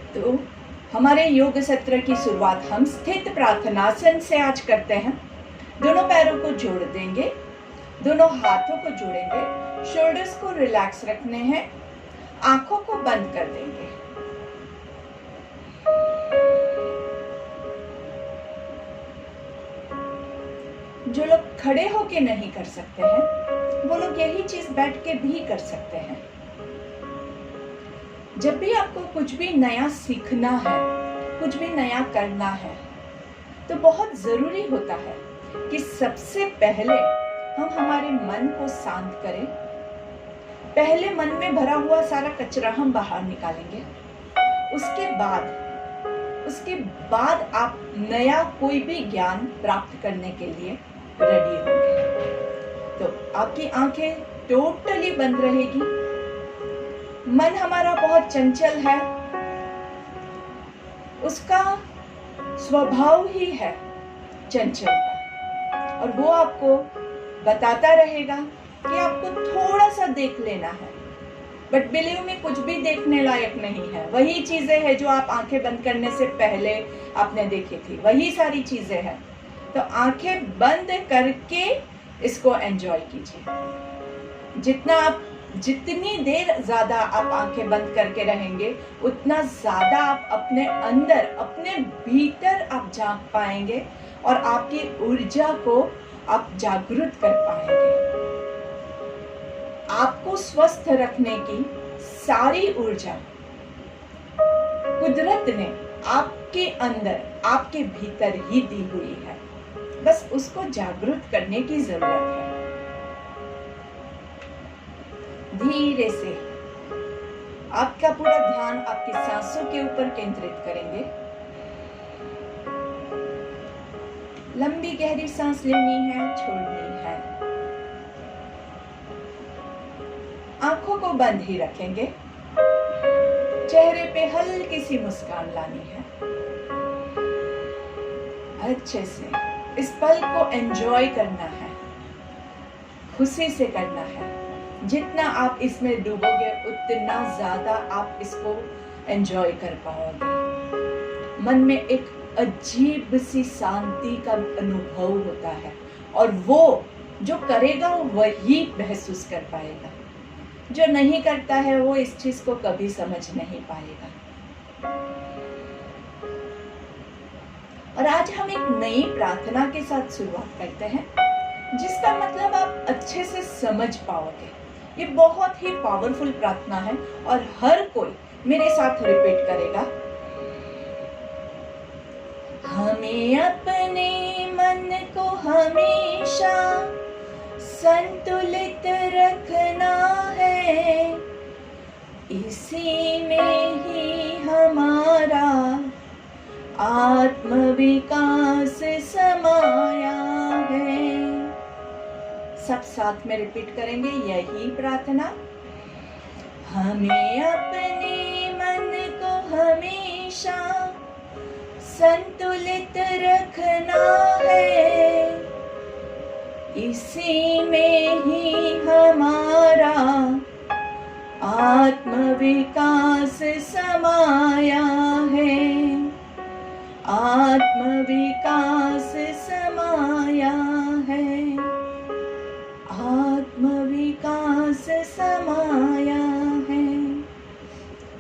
तो हमारे योग सत्र की शुरुआत हम स्थित प्रार्थनासन से आज करते हैं। दोनों पैरों को जोड़ देंगे, दोनों हाथों को जोड़ेंगे, शोल्डर्स को रिलैक्स रखने हैं, आंखों को बंद कर देंगे। जो लोग खड़े होके नहीं कर सकते हैं वो लोग यही चीज बैठ के भी कर सकते हैं। जब भी आपको कुछ भी नया सीखना है, कुछ भी नया करना है, तो बहुत जरूरी होता है कि सबसे पहले हम हमारे मन को शांत करें। पहले मन में भरा हुआ सारा कचरा हम बाहर निकालेंगे। उसके बाद आप नया कोई भी ज्ञान प्राप्त करने के लिए रेडी होंगे। तो आपकी आंखें टोटली बंद रहेगी। मन हमारा बहुत चंचल है, उसका स्वभाव ही है चंचलता, और वो आपको बताता रहेगा कि आपको थोड़ा सा देख लेना है। बट बिलीव में कुछ भी देखने लायक नहीं है। वही चीजें हैं जो आप आंखें बंद करने से पहले आपने देखी थी, वही सारी चीजें हैं। तो आंखें बंद करके इसको एंजॉय कीजिए। जितनी देर ज्यादा आप आंखें बंद करके रहेंगे, उतना ज्यादा आप अपने अंदर, अपने भीतर आप झांक पाएंगे और आपकी ऊर्जा को आप जागृत कर पाएंगे। आपको स्वस्थ रखने की सारी ऊर्जा कुदरत ने आपके अंदर, आपके भीतर ही दी हुई है। बस उसको जागृत करने की जरूरत है। धीरे से आपका पूरा ध्यान आपकी सांसों के ऊपर केंद्रित करेंगे। लंबी गहरी सांस लेनी है, छोड़नी है। आंखों को बंद ही रखेंगे। चेहरे पे हल्की सी मुस्कान लानी है। अच्छे से इस पल को एंजॉय करना है, खुशी से करना है। जितना आप इसमें डूबोगे उतना ज्यादा आप इसको एंजॉय कर पाओगे। मन में एक अजीब सी शांति का अनुभव होता है, और वो जो करेगा वही महसूस कर पाएगा। जो नहीं करता है वो इस चीज को कभी समझ नहीं पाएगा। और आज हम एक नई प्रार्थना के साथ शुरुआत करते हैं, जिसका मतलब आप अच्छे से समझ पाओगे। ये बहुत ही पावरफुल प्रार्थना है और हर कोई मेरे साथ रिपीट करेगा। हमें अपने मन को हमेशा संतुलित रखना है, इसी में ही हमारा आत्मविकास समाया है। सब साथ में रिपीट करेंगे यही प्रार्थना। हमें अपने मन को हमेशा संतुलित रखना है, इसी में ही हमारा आत्मविकास समाया है। आत्मविकास समाया है। आत्मविकास समाया है।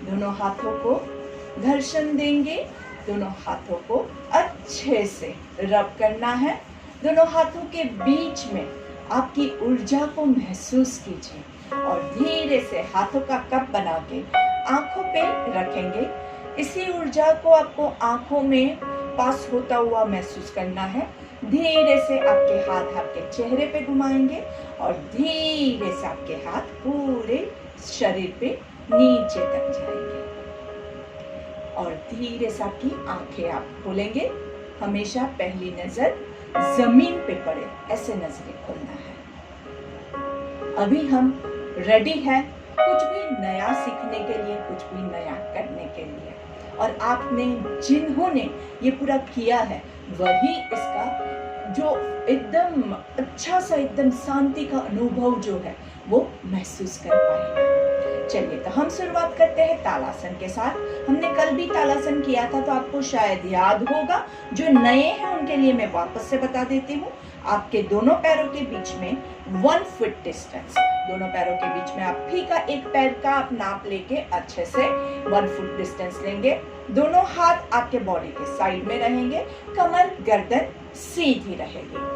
दोनों हाथों को घर्षण देंगे। दोनों हाथों को अच्छे से रब करना है। दोनों हाथों के बीच में आपकी ऊर्जा को महसूस कीजिए और धीरे से हाथों का कप बना के आंखों पे रखेंगे। इसी ऊर्जा को आपको आंखों में पास होता हुआ महसूस करना है। धीरे से आपके हाथ आपके चेहरे पे घुमाएंगे और धीरे से आपके हाथ पूरे शरीर पे नीचे तक जाएंगे और धीरे से आपकी आंखें आप खोलेंगे। हमेशा पहली नजर जमीन पे पड़े, ऐसे नजरें खोलना है। अभी हम रेडी है कुछ भी नया सीखने के लिए, कुछ भी नया करने के लिए। और आपने जिन्होंने ये पूरा किया है वही इसका जो एकदम अच्छा सा एकदम शांति का अनुभव जो है वो महसूस कर पाएंगे। चलिए तो हम शुरुआत करते हैं तालासन के साथ। हमने कल भी तालासन किया था तो आपको शायद याद होगा। जो नए हैं उनके लिए मैं वापस से बता देती हूँ। आपके दोनों पैरों के बीच में 1 फुट डिस्टेंस, दोनों पैरों के बीच में आप फी का एक पैर का आप नाप लेके अच्छे से 1 फुट डिस्टेंस लेंगे। दोनों हाथ आपके बॉडी के साइड में रहेंगे, कमर गर्दन सीधी रहेगी।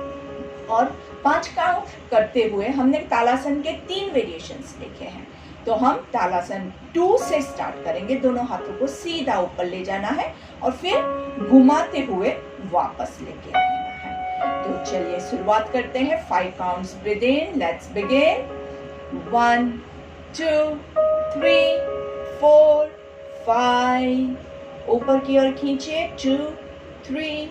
और 5 काउंट करते हुए हमने तालासन के 3 वेरिएशंस देखे हैं। तो हम तालासन 2 से स्टार्ट करेंगे। दोनों हाथों को सीधा ऊपर ले जाना है और फिर घुमाते हुए वापस लेके आना है। तो चलिए शुरुआत करते हैं। 5 counts, breath in, let's begin. 1 2 3 4 5, ऊपर की ओर खींचिए। 2 3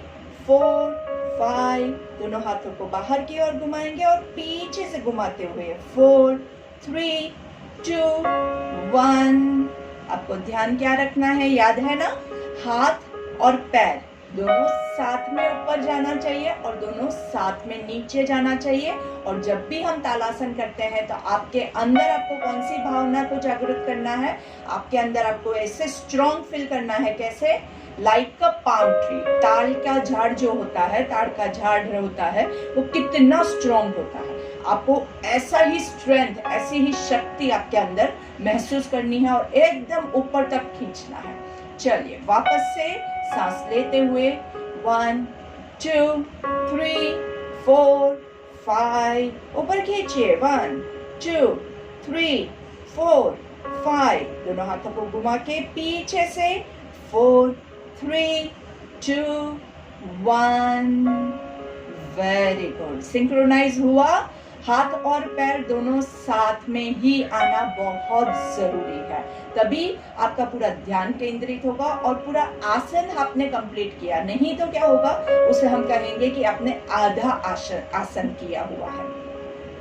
4 5, दोनों हाथों को बाहर की ओर घुमाएंगे और पीछे से घुमाते हुए 4 3 2 1। आपको ध्यान क्या रखना है, याद है ना? हाथ और पैर दोनों साथ में ऊपर जाना चाहिए और दोनों साथ में नीचे जाना चाहिए। और जब भी हम तालासन करते हैं तो आपके अंदर आपको कौन सी भावना को जागृत करना है? आपके अंदर आपको ऐसे स्ट्रॉन्ग फील करना है। कैसे? लाइक अ पाम ट्री। ताड़ का झाड़ जो होता है, ताड़ का झाड़ होता है, वो कितना स्ट्रॉन्ग होता है। आपको ऐसा ही स्ट्रेंथ, ऐसी ही शक्ति आपके अंदर महसूस करनी है और एकदम ऊपर तक खींचना है। चलिए वापस से सांस लेते हुए 1 2 3 4 5, ऊपर खींचिए। 1 2 3 4 5, दोनों हाथों को घुमा के पीछे से 4 3 2 1। Very good. सिंक्रोनाइज हुआ। हाथ और पैर दोनों साथ में ही आना बहुत जरूरी है, तभी आपका पूरा ध्यान केंद्रित होगा और पूरा आसन आपने कंप्लीट किया। नहीं तो क्या होगा, उसे हम कहेंगे कि आपने आधा आसन किया हुआ है।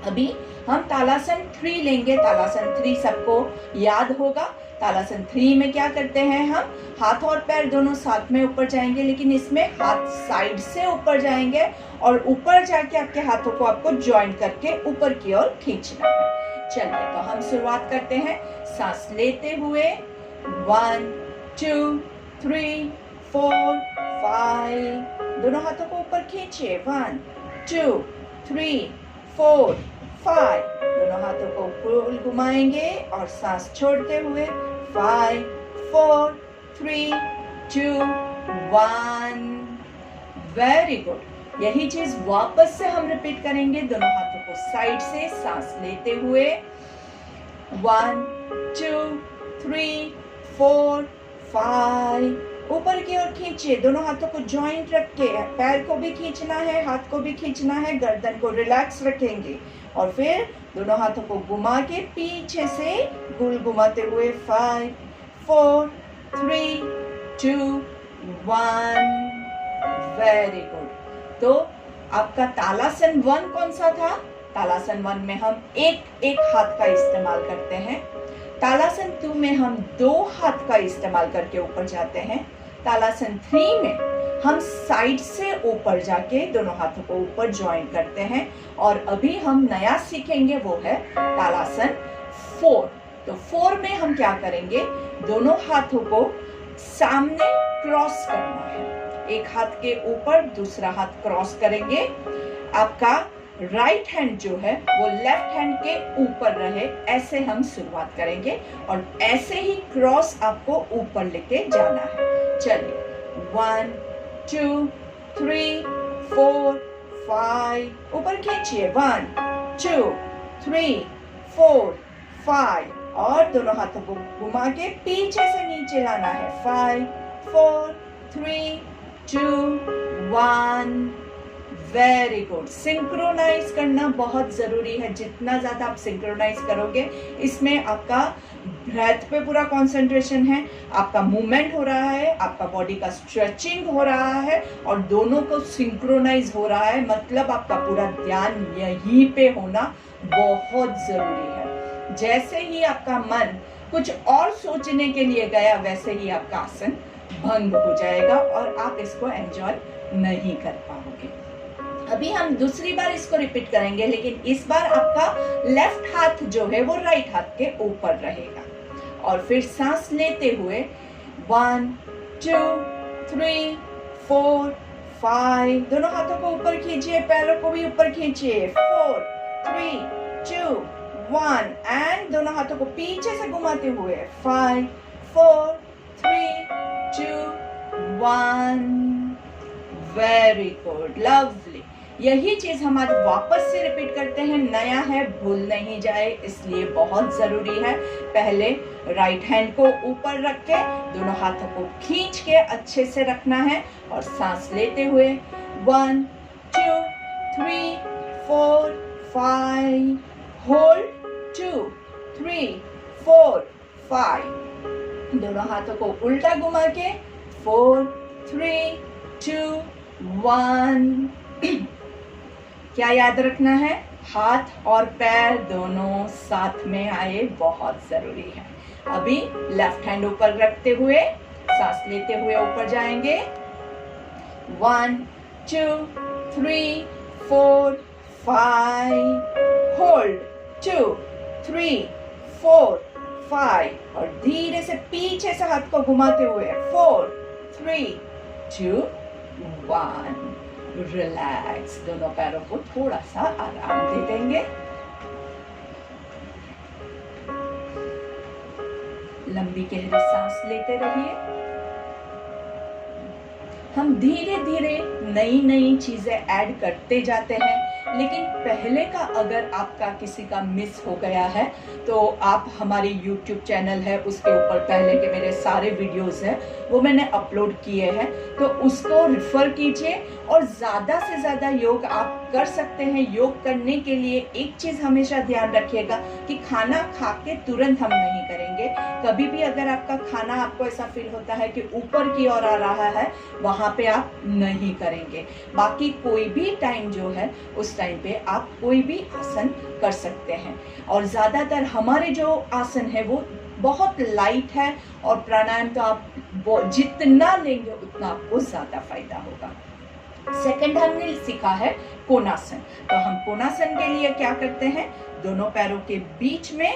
अभी हम तालासन 3 लेंगे। तालासन 3 सबको याद होगा। तालासन 3 में क्या करते हैं हम? हाथ और पैर दोनों साथ में ऊपर जाएंगे, लेकिन इसमें हाथ साइड से ऊपर जाएंगे और ऊपर जाके आपके हाथों को आपको ज्वाइंट करके ऊपर की ओर खींचना है। चलिए तो हम शुरुआत करते हैं। सांस लेते हुए 1 2 3 4 5, दोनों हाथों को ऊपर खींचिए। 1 2 3 4 5, दोनों हाथों को गोल घुमाएंगे और सांस छोड़ते हुए 5 4 3 2 1। Very good. यही चीज वापस से हम रिपीट करेंगे। दोनों हाथों को साइड से सांस लेते हुए 1 2 3 4 5, ऊपर की ओर खींचिए। दोनों हाथों को जॉइंट रख के पैर को भी खींचना है, हाथ को भी खींचना है, गर्दन को रिलैक्स रखेंगे और फिर दोनों हाथों को घुमा के पीछे से गोल घुमाते हुए 5 4 3 2 1। Very good. तो आपका तालासन 1 कौन सा था? तालासन 1 में हम एक हाथ का इस्तेमाल करते हैं। तालासन 2 में हम 2 हाथ का इस्तेमाल करके ऊपर जाते हैं। तालासन 3 में हम साइड से ऊपर जाके दोनों हाथों को ऊपर ज्वाइन करते हैं। और अभी हम नया सीखेंगे, वो है तालासन 4। तो 4 में हम क्या करेंगे? दोनों हाथों को सामने क्रॉस करना है। एक हाथ के ऊपर दूसरा हाथ क्रॉस करेंगे। आपका राइट हैंड जो है वो लेफ्ट हैंड के ऊपर रहे, ऐसे हम शुरुआत करेंगे और ऐसे ही क्रॉस आपको ऊपर लेके जाना है। चलिए 1 2 3 4 5, ऊपर खींचिए। 1 2 3 4 5 और दोनों हाथों को घुमा के पीछे से नीचे लाना है। 5 4 3 2 1। Very good. सिंक्रोनाइज करना बहुत जरूरी है। जितना ज्यादा आप सिंक्रोनाइज करोगे, इसमें आपका ब्रेथ पे पूरा कंसंट्रेशन है, आपका मूवमेंट हो रहा है, आपका बॉडी का स्ट्रेचिंग हो रहा है और दोनों को सिंक्रोनाइज हो रहा है। मतलब आपका पूरा ध्यान यहीं पे होना बहुत जरूरी है। जैसे ही आपका मन कुछ और सोचने के लिए गया, वैसे ही आपका आसन भंग हो जाएगा और आप इसको एंजॉय नहीं कर पाओगे। अभी हम दूसरी बार इसको रिपीट करेंगे, लेकिन इस बार आपका लेफ्ट हाथ जो है वो राइट हाथ के ऊपर रहेगा। और फिर सांस लेते हुए 1 2 3 4 5, दोनों हाथों को ऊपर खींचिए, पैरों को भी ऊपर खींचिए। 4 3 2 1 एंड दोनों हाथों को पीछे से घुमाते हुए 5 4 3 2 1। Very good, lovely. यही चीज हम आज वापस से रिपीट करते हैं। नया है, भूल नहीं जाए, इसलिए बहुत जरूरी है। पहले राइट हैंड को ऊपर रख के दोनों हाथों को खींच के अच्छे से रखना है और सांस लेते हुए 1 2 3 4 5, होल्ड 2 3 4 5, दोनों हाथों को उल्टा घुमा के 4 3 2 1। क्या याद रखना है? हाथ और पैर दोनों साथ में आए, बहुत जरूरी है। अभी लेफ्ट हैंड ऊपर रखते हुए सांस लेते हुए ऊपर जाएंगे। 1 2 3 4 5, होल्ड 2 3 4 5 और धीरे से पीछे से हाथ को घुमाते हुए 4 3 2 1। रिलैक्स, दोनों पैरों को थोड़ा सा आराम दे देंगे। लंबी गहरी सांस लेते रहिए। हम धीरे धीरे नई नई चीजें ऐड करते जाते हैं, लेकिन पहले का अगर आपका किसी का मिस हो गया है तो आप हमारे YouTube चैनल है, उसके ऊपर पहले के मेरे सारे वीडियोस हैं, वो मैंने अपलोड किए हैं, तो उसको रिफर कीजिए। और ज्यादा से ज्यादा योग आप कर सकते हैं। योग करने के लिए एक चीज हमेशा ध्यान रखिएगा कि खाना खा के तुरंत हम नहीं करेंगे। कभी भी अगर आपका खाना आपको ऐसा फील होता है कि ऊपर की ओर आ रहा है, वहां पे आप नहीं करेंगे। बाकी कोई भी टाइम जो है उस टाइम पे आप कोई भी आसन कर सकते हैं। और ज्यादातर हमारे जो आसन है वो बहुत लाइट है, और प्राणायाम तो आप जितना लेंगे उतना आपको ज्यादा फायदा होगा। सेकंड हमने सीखा है कोणासन। तो हम कोणासन के लिए क्या करते हैं? दोनों पैरों के बीच में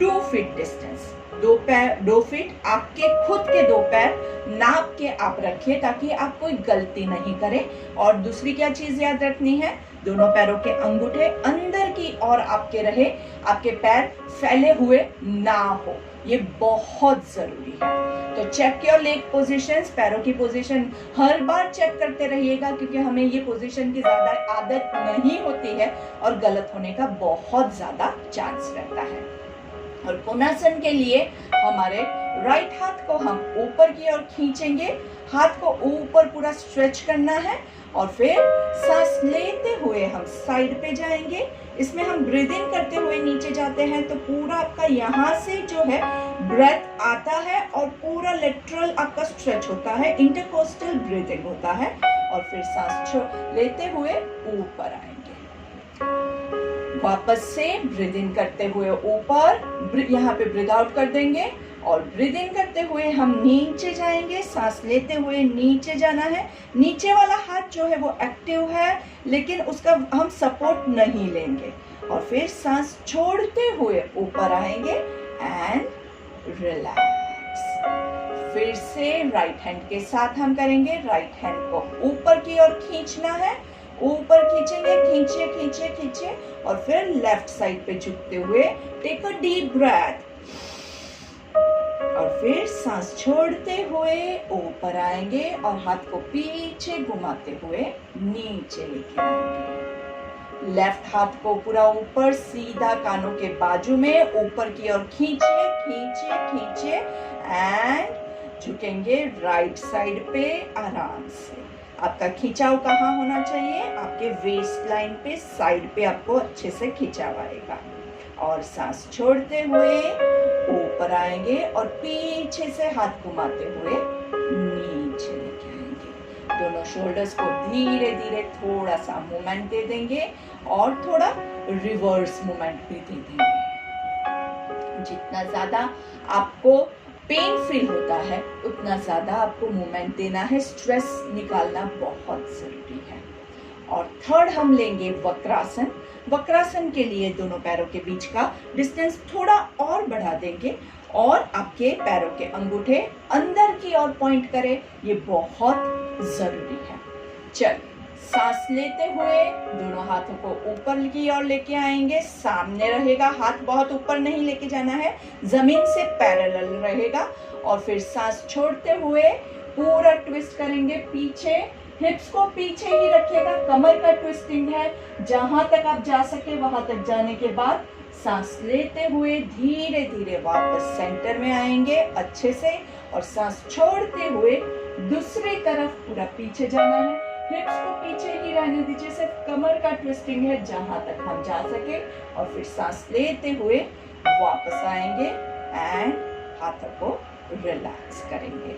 2 फीट डिस्टेंस, 2 फीट आपके खुद के 2 पैर नाप के आप रखिए, ताकि आप कोई गलती नहीं करें। और दूसरी क्या चीज याद रखनी है? दोनों पैरों के अंगूठे अंदर की ओर आपके रहे, आपके पैर फैले हुए ना हो, ये बहुत जरूरी है। तो चेक योर लेग पोजीशंस, पैरों की पोजीशन हर बार चेक करते रहिएगा, क्योंकि हमें ये पोजीशन की ज्यादा आदत नहीं होती है और गलत होने का बहुत ज्यादा चांस रहता है। और कोणासन के लिए हमारे राइट हाथ को हम ऊपर की ओर खींचेंगे, हाथ को ऊपर पूरा स्ट्रेच करना है, और फिर सांस लेते हुए हम साइड पे जाएंगे। इसमें हम ब्रीद इन करते हुए नीचे जाते हैं, तो पूरा आपका यहाँ से जो है ब्रेथ आता है और पूरा लेटरल आपका स्ट्रेच होता है, इंटरकोस्टल ब्रीदिंग होता है। और फिर सांस लेते हुए ऊपर आएंगे। वापस से ब्रीद इन करते हुए ऊपर, यहाँ पे ब्रीद आउट कर देंगे, और ब्रीद इन करते हुए हम नीचे जाएंगे। सांस लेते हुए नीचे जाना है। नीचे वाला हाथ जो है वो एक्टिव है, लेकिन उसका हम सपोर्ट नहीं लेंगे। और फिर सांस छोड़ते हुए ऊपर आएंगे एंड रिलैक्स। फिर से राइट हैंड के साथ हम करेंगे। राइट हैंड को ऊपर की ओर खींचना है, ऊपर खींचेंगे, खींचे खींचे खींचे, और फिर लेफ्ट साइड पे झुकते हुए टेक अ डीप ब्रेथ, और फिर सांस छोड़ते हुए ऊपर आएंगे और हाथ को पीछे घुमाते हुए नीचे लेके आएंगे। लेफ्ट हाथ को पूरा ऊपर सीधा कानों के बाजू में ऊपर की ओर खींचिए खींचिए खींचिए एंड झुकेंगे राइट साइड पे आराम से। आपका खिंचाव कहाँ होना चाहिए? आपके वेस्ट लाइन पे, साइड पे आपको अच्छे से खिंचाव आएगा। और सांस छोड़ते हुए ऊपर आएंगे और पीछे से हाथ घुमाते हुए नीचे लेके आएंगे। दोनों शोल्डर्स को धीरे धीरे थोड़ा सा मूवमेंट दे देंगे और थोड़ा रिवर्स मूवमेंट भी दे देंगे। जितना ज्यादा आपको पेन फील होता है उतना ज्यादा आपको मूवमेंट देना है। स्ट्रेस निकालना बहुत जरूरी है। और थर्ड हम लेंगे वक्रासन। वक्रासन के लिए दोनों पैरों के बीच का डिस्टेंस थोड़ा और बढ़ा देंगे और आपके पैरों के अंगूठे अंदर की ओर पॉइंट करें, ये बहुत जरूरी है। चलिए, सांस लेते हुए दोनों हाथों को ऊपर की ओर लेके आएंगे, सामने रहेगा, हाथ बहुत ऊपर नहीं लेके जाना है, जमीन से पैरेलल रहेगा। और फिर सांस छोड़ते हुए पूरा ट्विस्ट करेंगे पीछे, हिप्स को पीछे ही रखिएगा, कमर का ट्विस्टिंग है, जहां तक आप जा सके वहां तक जाने के बाद सांस लेते हुए धीरे धीरे वापस सेंटर में आएंगे अच्छे से, और सांस छोड़ते हुए दूसरी तरफ पूरा पीछे जाना है, हिप्स को पीछे ही रहने दीजिए, सिर्फ कमर का ट्विस्टिंग है जहां तक हम जा सके। और फिर सांस लेते हुए वापस आएंगे एंड हाथों को रिलैक्स करेंगे।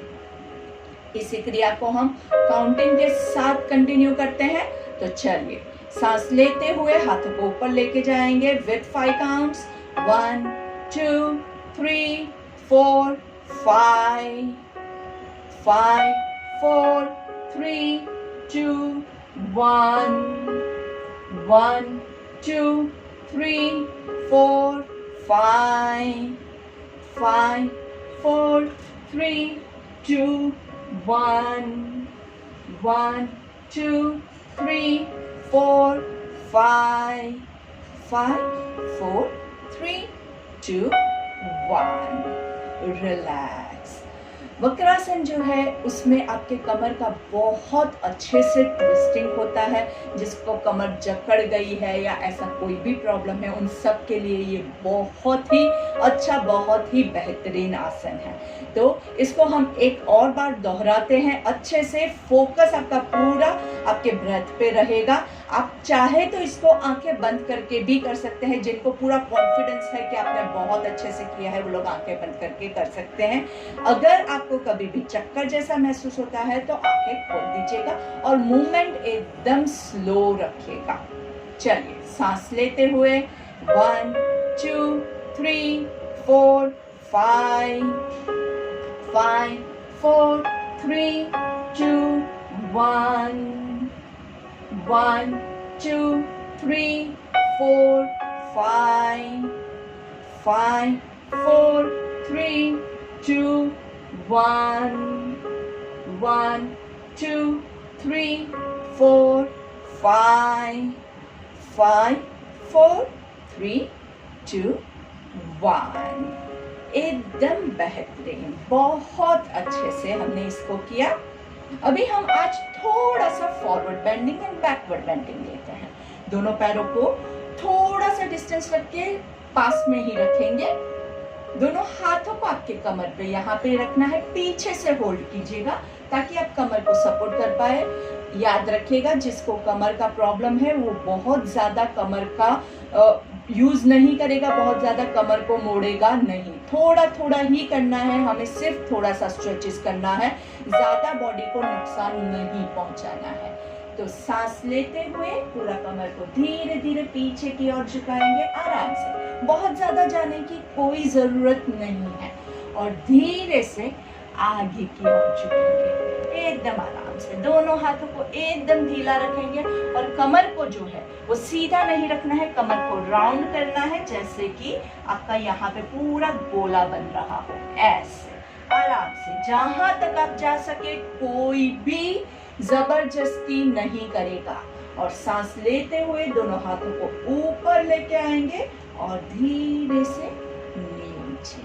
इसी क्रिया को हम काउंटिंग के साथ कंटिन्यू करते हैं। तो चलिए, सांस लेते हुए हाथों को ऊपर लेके जाएंगे विद 5 काउंट्स, 1 2 3 4 5 5 4 3 2 1 1 2 3 4 5 5 4 3 2 1 1 2 3 4 5 5 4 3 2 1। रिलैक्स। वक्रासन जो है उसमें आपके कमर का बहुत अच्छे से ट्विस्टिंग होता है। जिसको कमर जकड़ गई है या ऐसा कोई भी प्रॉब्लम है, उन सब के लिए ये बहुत ही अच्छा, बहुत ही बेहतरीन आसन है। तो इसको हम एक और बार दोहराते हैं अच्छे से। फोकस आपका पूरा आपके ब्रेथ पे रहेगा। आप चाहे तो इसको आंखें बंद करके भी कर सकते हैं। जिनको पूरा कॉन्फिडेंस है कि आपने बहुत अच्छे से किया है, वो लोग आंखें बंद करके कर सकते हैं। अगर आपको कभी भी चक्कर जैसा महसूस होता है तो आंखें खोल दीजिएगा और मूवमेंट एकदम स्लो रखिएगा। चलिए, सांस लेते हुए 1 2 3 4 5 5 4 3 2 1 1 2 3 4 5 5 4 3 2 1 1 2 3 4 5 5 4 3 2 1। एकदम बेहतरीन, बहुत अच्छे से हमने इसको किया। अभी हम आज थोड़ा सा forward bending and backward bending लेते हैं। दोनों पैरों को थोड़ा सा डिस्टेंस रख के पास में ही रखेंगे। दोनों हाथों को आपके कमर पे यहाँ पे रखना है, पीछे से होल्ड कीजिएगा ताकि आप कमर को सपोर्ट कर पाए। याद रखिएगा, जिसको कमर का प्रॉब्लम है वो बहुत ज्यादा कमर का यूज नहीं करेगा, बहुत ज्यादा कमर को मोड़ेगा नहीं, थोड़ा थोड़ा ही करना है। हमें सिर्फ थोड़ा सा स्ट्रेचेस करना है, ज्यादा बॉडी को नुकसान नहीं पहुंचाना है। तो सांस लेते हुए पूरा कमर को धीरे धीरे पीछे की ओर झुकाएंगे आराम से, बहुत ज्यादा जाने की कोई जरूरत नहीं है। और धीरे से आगे की ओर झुकेंगे एकदम आराम से। दोनों हाथों को एकदम ढीला रखेंगे और कमर को जो है वो सीधा नहीं रखना है, कमर को राउंड करना है, जैसे कि आपका यहाँ पे पूरा गोला बन रहा हो। ऐसे आराम से जहां तक आप जा सके, कोई भी जबरदस्ती नहीं करेगा। और सांस लेते हुए दोनों हाथों को ऊपर लेके आएंगे और धीरे से नीचे।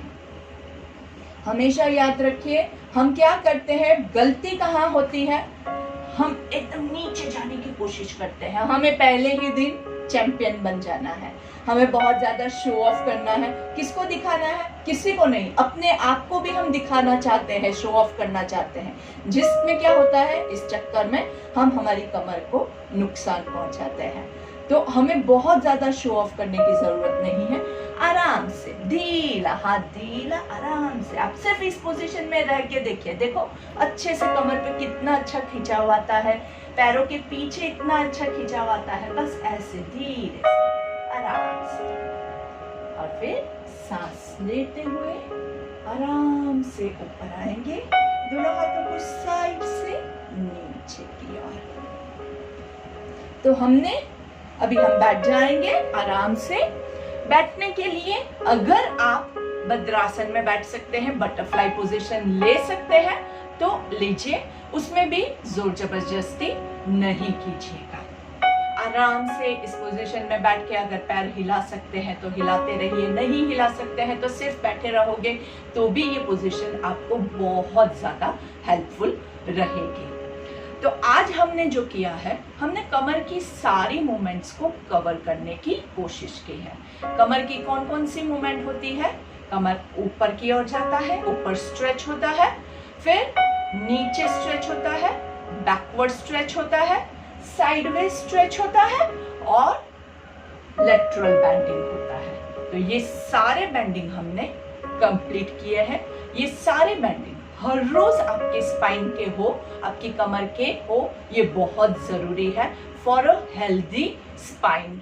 हमेशा याद रखिए, हम क्या करते हैं, गलती कहाँ होती है, हम एकदम नीचे जाने की कोशिश करते हैं। हमें पहले ही दिन चैंपियन बन जाना है, हमें बहुत ज्यादा शो ऑफ करना है। किसको दिखाना है? किसी को नहीं, अपने आप को भी हम दिखाना चाहते हैं, शो ऑफ करना चाहते हैं। जिसमें क्या होता है, इस चक्कर में हम हमारी कमर को नुकसान पहुंचाते हैं। तो हमें बहुत ज्यादा शो ऑफ करने की जरूरत नहीं है। आराम से ढीला, हाथ ढीला, आराम से आप सिर्फ इस पोजीशन में रह के देखिए। देखो अच्छे से कमर पे कितना अच्छा खिंचाव आता है, पैरों के पीछे इतना अच्छा खिंचाव आता है। बस ऐसे धीरे से आराम से, और फिर सांस लेते हुए आराम से ऊपर आएंगे, दोनों हाथों को साइड से नीचे की ओर। तो हमने अभी हम बैठ जाएंगे आराम से। बैठने के लिए अगर आप भद्रासन में बैठ सकते हैं, बटरफ्लाई पोजीशन ले सकते हैं तो लीजिए, उसमें भी जोर जबरदस्ती नहीं कीजिएगा। आराम से इस पोजीशन में बैठ के अगर पैर हिला सकते हैं तो हिलाते रहिए, नहीं हिला सकते हैं तो सिर्फ बैठे रहोगे तो भी ये पोजीशन आपको बहुत ज्यादा हेल्पफुल रहेगी। तो आज हमने जो किया है, हमने कमर की सारी मूवमेंट्स को कवर करने की कोशिश की है। कमर की कौन कौन सी मूवमेंट होती है? कमर ऊपर की ओर जाता है, ऊपर स्ट्रेच होता है, फिर नीचे स्ट्रेच होता है, बैकवर्ड स्ट्रेच होता है, साइडवेज स्ट्रेच होता है और लेटरल बेंडिंग होता है। तो ये सारे बेंडिंग हमने कंप्लीट किए हैं। ये सारे बेंडिंग हर रोज आपके स्पाइन के हो, आपकी कमर के हो, ये बहुत जरूरी है for a healthy spine,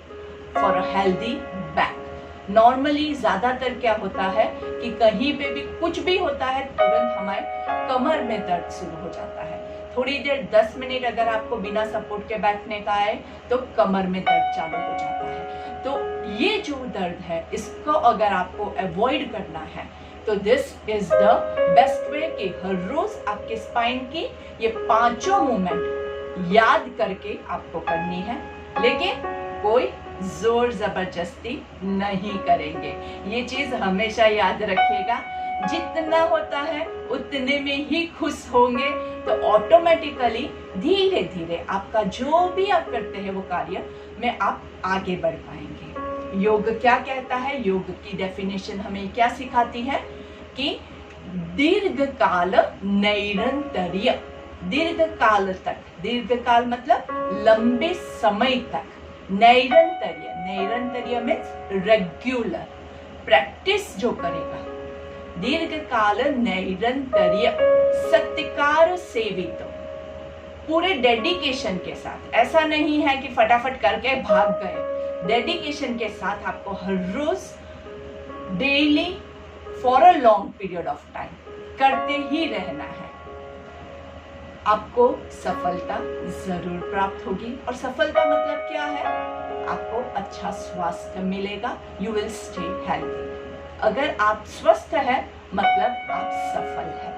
for a healthy back. Normally ज्यादातर क्या होता है कि कहीं पे भी कुछ भी होता है, तुरंत हमारे कमर में दर्द शुरू हो जाता है। थोड़ी देर 10 मिनट अगर आपको बिना सपोर्ट के बैठने का है तो कमर में दर्द चालू हो जाता है। तो ये जो दर्द है, इसको अगर आपको अवॉइड करना है तो this is the best way कि हर रोज आपके स्पाइन की ये पांचों मूवमेंट याद करके आपको करनी है, लेकिन कोई जोर जबरदस्ती नहीं करेंगे। ये चीज हमेशा याद रखिएगा, जितना होता है उतने में ही खुश होंगे तो ऑटोमेटिकली धीरे धीरे आपका जो भी आप करते हैं वो कार्य में आप आगे बढ़ पाएंगे। योग क्या कहता है? योग की डेफिनेशन हमें क्या सिखाती है कि दीर्घकाल नैरंतर्य, दीर्घकाल तक, दीर्घकाल मतलब लंबे समय तक, नैरंतर्य, नैरंतर्य मीन्स रेगुलर प्रैक्टिस जो करेगा, दीर्घकाल नैरंतर्य सत्कार सेवित, पूरे डेडिकेशन के साथ। ऐसा नहीं है कि फटाफट करके भाग गए, डेडिकेशन के साथ आपको हर रोज daily for a long period of time करते ही रहना है। आपको सफलता जरूर प्राप्त होगी। और सफलता मतलब क्या है? आपको अच्छा स्वास्थ्य मिलेगा, यू विल स्टे हेल्दी। अगर आप स्वस्थ है मतलब आप सफल है।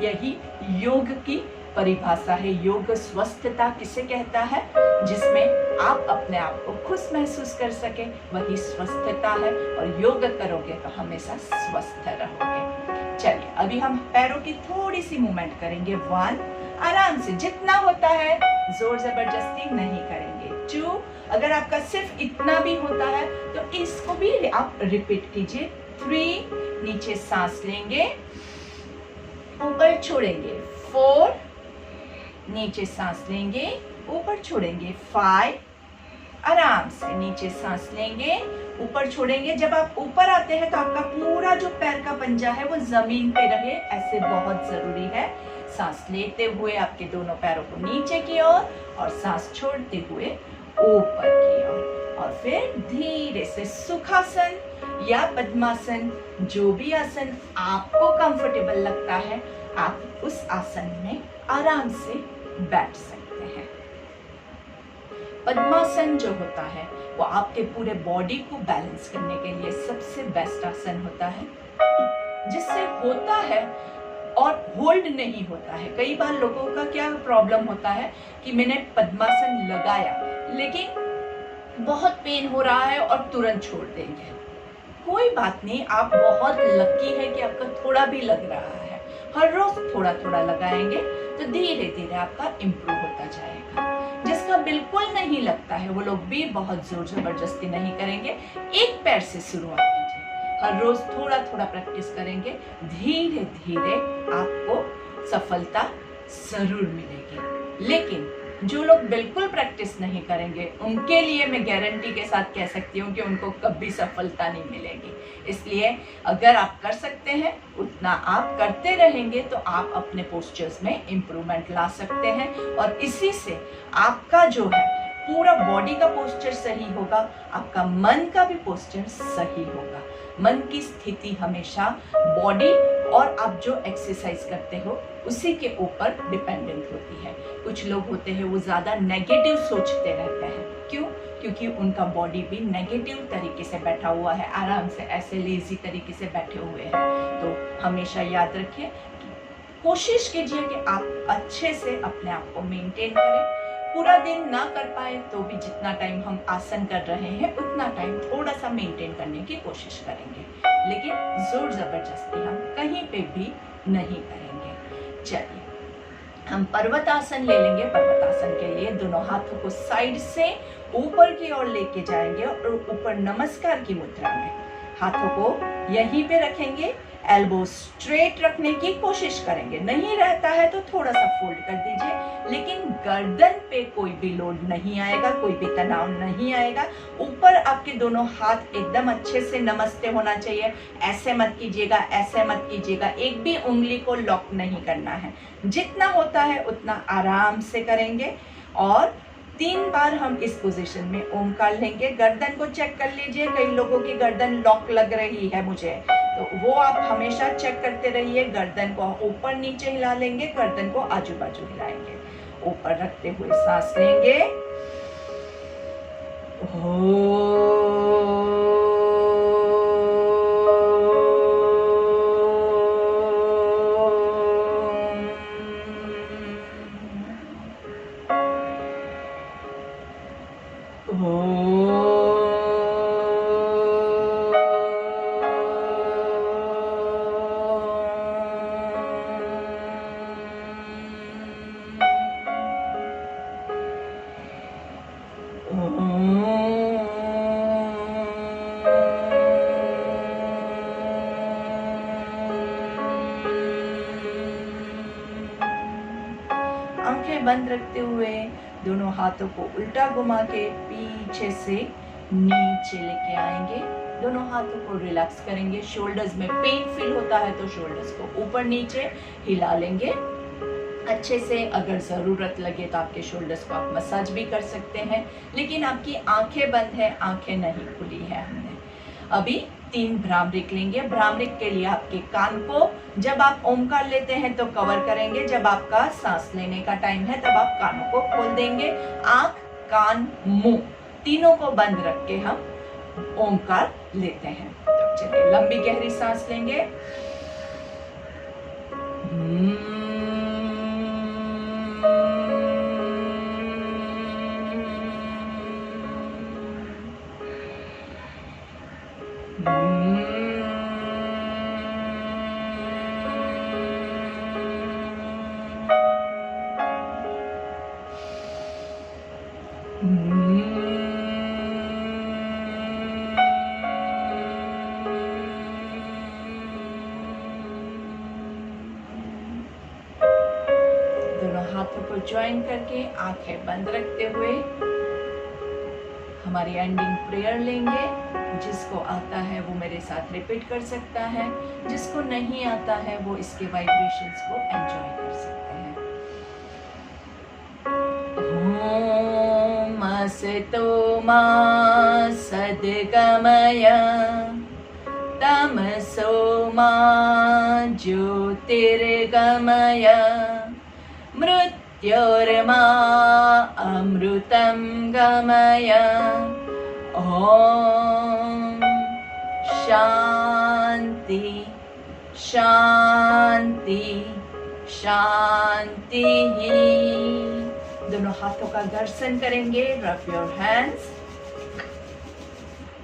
यही योग की परिभाषा है। योग स्वस्थता किसे कहता है? जिसमें आप अपने आप को खुश महसूस कर सके, वही स्वस्थता है। और योग करोगे तो हमेशा स्वस्थ रहोगे। चलिए अभी हम पैरों की थोड़ी सी मूवमेंट करेंगे। 1, आराम से, जितना होता है, जोर जबरदस्ती नहीं करेंगे। 2, अगर आपका सिर्फ इतना भी होता है तो इसको भी आप रिपीट कीजिए। 3, नीचे सांस लेंगे, ऊपर छोड़ेंगे। 4, नीचे सांस लेंगे, ऊपर छोड़ेंगे। 5, आराम से नीचे सांस लेंगे, ऊपर छोड़ेंगे। जब आप ऊपर आते हैं तो आपका पूरा जो पैर का पंजा है वो जमीन पे रहे, ऐसे बहुत जरूरी है। सांस लेते हुए आपके दोनों पैरों को नीचे की ओर और सांस छोड़ते हुए ऊपर की ओर। और फिर धीरे से सुखासन या पद्मासन, जो भी आसन आपको कंफर्टेबल लगता है, आप उस आसन में आराम से बैठ सकते हैं। पद्मासन जो होता है वो आपके पूरे बॉडी को बैलेंस करने के लिए सबसे बेस्ट आसन होता है, जिससे होता है और होल्ड नहीं होता है। कई बार लोगों का क्या प्रॉब्लम होता है कि मैंने पद्मासन लगाया लेकिन बहुत पेन हो रहा है और तुरंत छोड़ देंगे। कोई बात नहीं, आप बहुत लकी है कि आपका थोड़ा भी लग रहा है। हर रोज थोड़ा थोड़ा लगाएंगे तो धीरे धीरे आपका इम्प्रूव होता जाएगा। जिसका बिल्कुल नहीं लगता है वो लोग भी बहुत जोर जबरदस्ती नहीं करेंगे, एक पैर से शुरुआत कीजिए। हर रोज थोड़ा थोड़ा प्रैक्टिस करेंगे, धीरे धीरे आपको सफलता जरूर मिलेगी। लेकिन जो लोग बिल्कुल प्रैक्टिस नहीं करेंगे उनके लिए मैं गारंटी के साथ कह सकती हूँ कि उनको कभी सफलता नहीं मिलेगी। इसलिए अगर आप कर सकते हैं उतना आप करते रहेंगे तो आप अपने पोस्चर्स में इम्प्रूवमेंट ला सकते हैं। और इसी से आपका जो है पूरा बॉडी का पोस्चर सही होगा, आपका मन का भी पोस्चर सही होगा। मन की स्थिति हमेशा बॉडी और आप जो एक्सरसाइज करते हो उसी के ऊपर डिपेंडेंट होती है। कुछ लोग होते हैं वो ज़्यादा नेगेटिव सोचते रहते हैं, क्यों? क्योंकि उनका बॉडी भी नेगेटिव तरीके से बैठा हुआ है, आराम से ऐसे लेजी तरीके से बैठे हुए हैं। तो हमेशा याद रखिए, कोशिश कीजिए कि आप अच्छे से अपने आप को मेंटेन करें। पूरा दिन ना कर पाए तो भी जितना टाइम हम आसन कर रहे हैं उतना टाइम थोड़ा सा मेंटेन करने की कोशिश करेंगे, लेकिन जोर जबरदस्ती हम कहीं पे भी नहीं करेंगे। चलिए हम पर्वतासन ले लेंगे। पर्वतासन के लिए दोनों हाथों को साइड से ऊपर की ओर लेके जाएंगे और ऊपर नमस्कार की मुद्रा में हाथों को यहीं पे रखेंगे। एल्बो स्ट्रेट रखने की कोशिश करेंगे, नहीं रहता है तो थोड़ा सा फोल्ड कर दीजिए, लेकिन गर्दन पे कोई भी लोड नहीं आएगा, कोई भी तनाव नहीं आएगा। ऊपर आपके दोनों हाथ एकदम अच्छे से नमस्ते होना चाहिए। ऐसे मत कीजिएगा, ऐसे मत कीजिएगा, एक भी उंगली को लॉक नहीं करना है। जितना होता है उतना आराम से करेंगे और 3 बार हम इस पोजीशन में ओमकार लेंगे। गर्दन को चेक कर लीजिए, कई लोगों की गर्दन लॉक लग रही है मुझे, तो वो आप हमेशा चेक करते रहिए। गर्दन को ऊपर नीचे हिला लेंगे, गर्दन को आजू बाजू हिलाएंगे। ऊपर रखते हुए सांस लेंगे। आंखें बंद रखते हुए दोनों हाथों को उल्टा घुमा के पीछे से नीचे लेके आएंगे। दोनों हाथों को रिलैक्स करेंगे। शोल्डर्स में पेन फील होता है तो शोल्डर्स को ऊपर नीचे हिला लेंगे अच्छे से। अगर ज़रूरत लगे तो आपके शोल्डर्स को आप मसाज भी कर सकते हैं, लेकिन आपकी आंखें बंद है, आंखें नहीं खुली है। हमने अभी 3 भ्रामरिक लेंगे। भ्रामरिक के लिए आपके कान को जब आप ओमकार लेते हैं तो कवर करेंगे, जब आपका सांस लेने का टाइम है तब आप कानों को खोल देंगे। आंख, कान, मुंह तीनों को बंद रख के हम ओमकार लेते हैं। तो चलिए लंबी गहरी सांस लेंगे। हाथों को ज्वाइन करके आंखें बंद रखते हुए हमारी एंडिंग प्रेयर लेंगे। जिसको आता है वो मेरे साथ रिपीट कर सकता है, जिसको नहीं आता है वो इसके वाइब्रेशंस को एंजॉय कर सकते हैं। ओम असतो मा सद्गमय तमसो मा ज्योतिर्गमय मृत्योर्मा अमृतं गमय। ओम शांति शांति शांति। दोनों हाथों का दर्शन करेंगे। Rub your hands.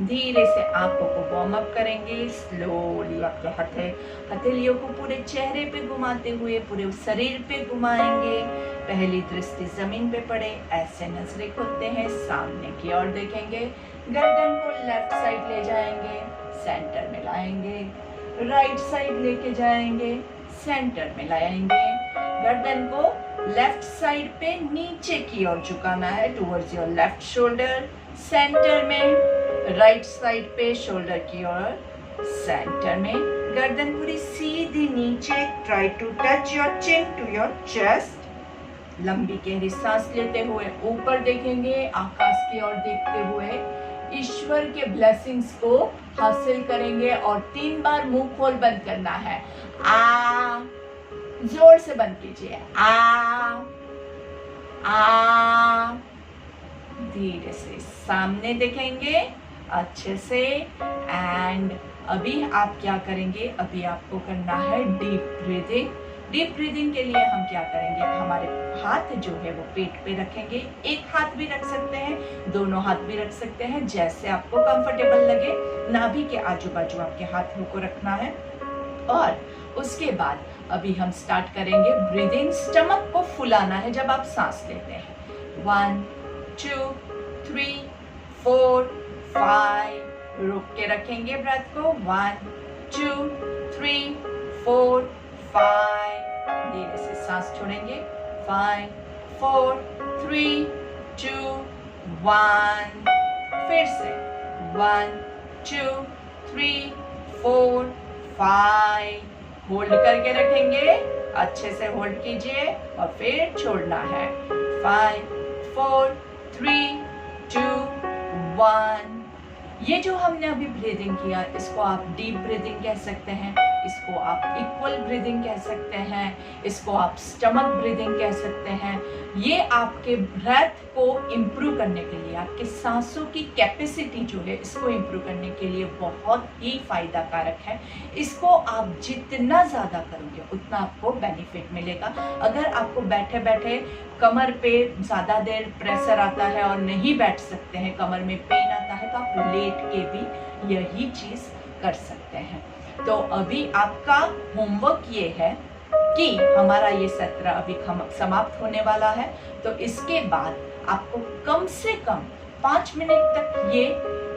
धीरे से आंखों को वार्म अप करेंगे। स्लोली आपके हथेलियों को पूरे चेहरे पे घुमाते हुए पूरे शरीर पे घुमाएंगे। पहली दृष्टि जमीन पे पड़े, ऐसे नजरें खोलते हैं, सामने की ओर देखेंगे। गर्दन को लेफ्ट साइड ले जाएंगे, सेंटर में लाएंगे। राइट साइड लेके जाएंगे, सेंटर में लाएंगे। गर्दन को लेफ्ट साइड पे नीचे की ओर झुकाना है, towards your left shoulder. Centre में राइट साइड पे शोल्डर की ओर, सेंटर में गर्दन पूरी सीधी नीचे। Try to touch your chin to your chest. लंबी गहरी सांस लेते हुए ऊपर देखेंगे, आकाश की ओर देखते हुए ईश्वर के ब्लेसिंग्स को हासिल करेंगे। और 3 बार मुंह खोल बंद करना है। आ, जोर से बंद कीजिए। आ, धीरे से सामने देखेंगे अच्छे से। एंड अभी आप क्या करेंगे, अभी आपको करना है डीप ब्रीदिंग। डीप ब्रीदिंग के लिए हम क्या करेंगे, हमारे हाथ जो है वो पेट पे रखेंगे। एक हाथ भी रख सकते हैं, दोनों हाथ भी रख सकते हैं, जैसे आपको कंफर्टेबल लगे। नाभि के आजू बाजू आपके हाथों को रखना है। और उसके बाद अभी हम स्टार्ट करेंगे ब्रीदिंग। स्टमक को फुलाना है जब आप सांस लेते हैं। 1 2 3 4 5, रोक के रखेंगे ब्रेथ को। 1 2 3 4 5, धीरे से सांस छोड़ेंगे। 5 4 3 2 1, फिर से 1 2 3 4 5, होल्ड करके रखेंगे, अच्छे से होल्ड कीजिए और फिर छोड़ना है। 5 4 3 2 1। ये जो हमने अभी ब्रीदिंग किया, इसको आप डीप ब्रीदिंग कह सकते हैं, इसको आप इक्वल ब्रीदिंग कह सकते हैं, इसको आप स्टमक ब्रीदिंग कह सकते हैं। ये आपके ब्रेथ को इम्प्रूव करने के लिए, आपके सांसों की कैपेसिटी जो है इसको इम्प्रूव करने के लिए बहुत ही फायदा कारक है। इसको आप जितना ज़्यादा करोगे उतना आपको बेनिफिट मिलेगा। अगर आपको बैठे बैठे कमर पे ज़्यादा देर प्रेशर आता है और नहीं बैठ सकते हैं, कमर में पेन आता है, तो आप लेट के भी यही चीज़ कर सकते हैं। तो अभी आपका होमवर्क ये है कि हमारा ये सत्र अभी समाप्त होने वाला है, तो इसके बाद आपको कम से कम 5 मिनट तक ये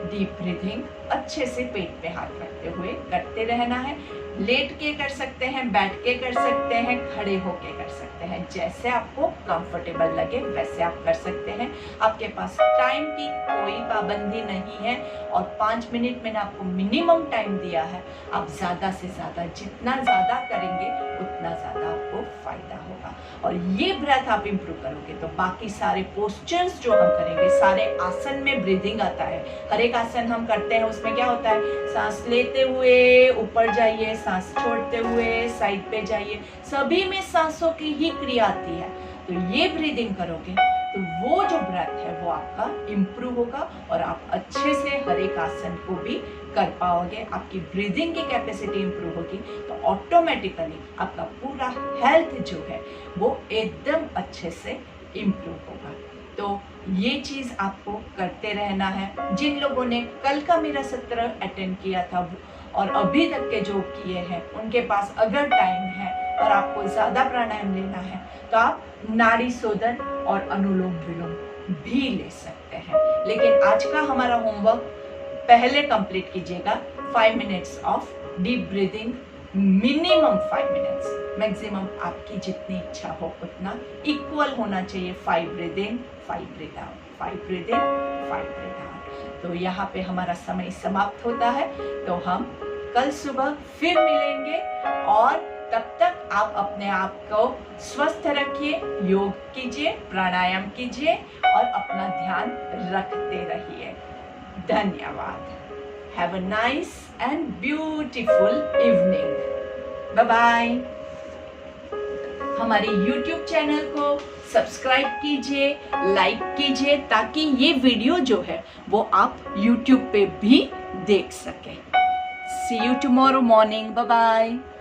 डीप ब्रीथिंग अच्छे से पेट पे हाथ रखते हुए करते रहना है। लेट के कर सकते हैं, बैठ के कर सकते हैं, खड़े होके कर सकते हैं, जैसे आपको कंफर्टेबल लगे वैसे आप कर सकते हैं। आपके पास टाइम की कोई पाबंदी नहीं है और 5 मिनट मैंने आपको मिनिमम टाइम दिया है। आप ज़्यादा से ज़्यादा जितना ज़्यादा करेंगे उतना ज़्यादा आपको फायदा होगा। और ये ब्रेथ आप इम्प्रूव करोगे तो बाकी सारे पोस्चर्स जो हम करेंगे, सारे आसन में ब्रीदिंग आता है। हर एक आसन हम करते हैं उसमें क्या होता है, सांस लेते हुए ऊपर जाइए, सांस छोड़ते हुए साइड पे जाइए, सभी में सांसों की ही क्रिया आती है। तो ये ब्रीदिंग करोगे तो वो जो ब्रेथ है वो आपका इम्प्रूव होगा और आप अच्छे से हर एक आसन को भी कर पाओगे। आपकी ब्रीदिंग की कैपेसिटी इम्प्रूव होगी तो ऑटोमेटिकली आपका पूरा हेल्थ जो है वो एकदम अच्छे से इम्प्रूव होगा। तो ये चीज़ आपको करते रहना है। जिन लोगों ने कल का मेरा सत्र अटेंड किया था और अभी तक के जो किए हैं, उनके पास अगर टाइम है और आपको ज़्यादा प्राणायाम लेना है तो आप नाड़ी शोधन और अनुलोम विलोम भी ले सकते हैं। लेकिन आज का हमारा होमवर्क पहले कंप्लीट कीजिएगा। 5 minutes of deep breathing, minimum 5 minutes, maximum आपकी जितनी इच्छा हो उतना इक्वल होना चाहिए। 5 breathe in 5 breathe out, 5 breathe in 5 breathe out. तो यहाँ पे हमारा समय समाप्त होता है, तो हम कल सुबह फिर मिलेंगे और तब तक आप अपने आप को स्वस्थ रखिए, योग कीजिए, प्राणायाम कीजिए और अपना ध्यान रखते रहिए। धन्यवाद। Have a nice and beautiful evening. Bye bye. हमारे YouTube चैनल को सब्सक्राइब कीजिए, लाइक कीजिए ताकि ये वीडियो जो है वो आप YouTube पे भी देख सकें। See you tomorrow morning. Bye bye.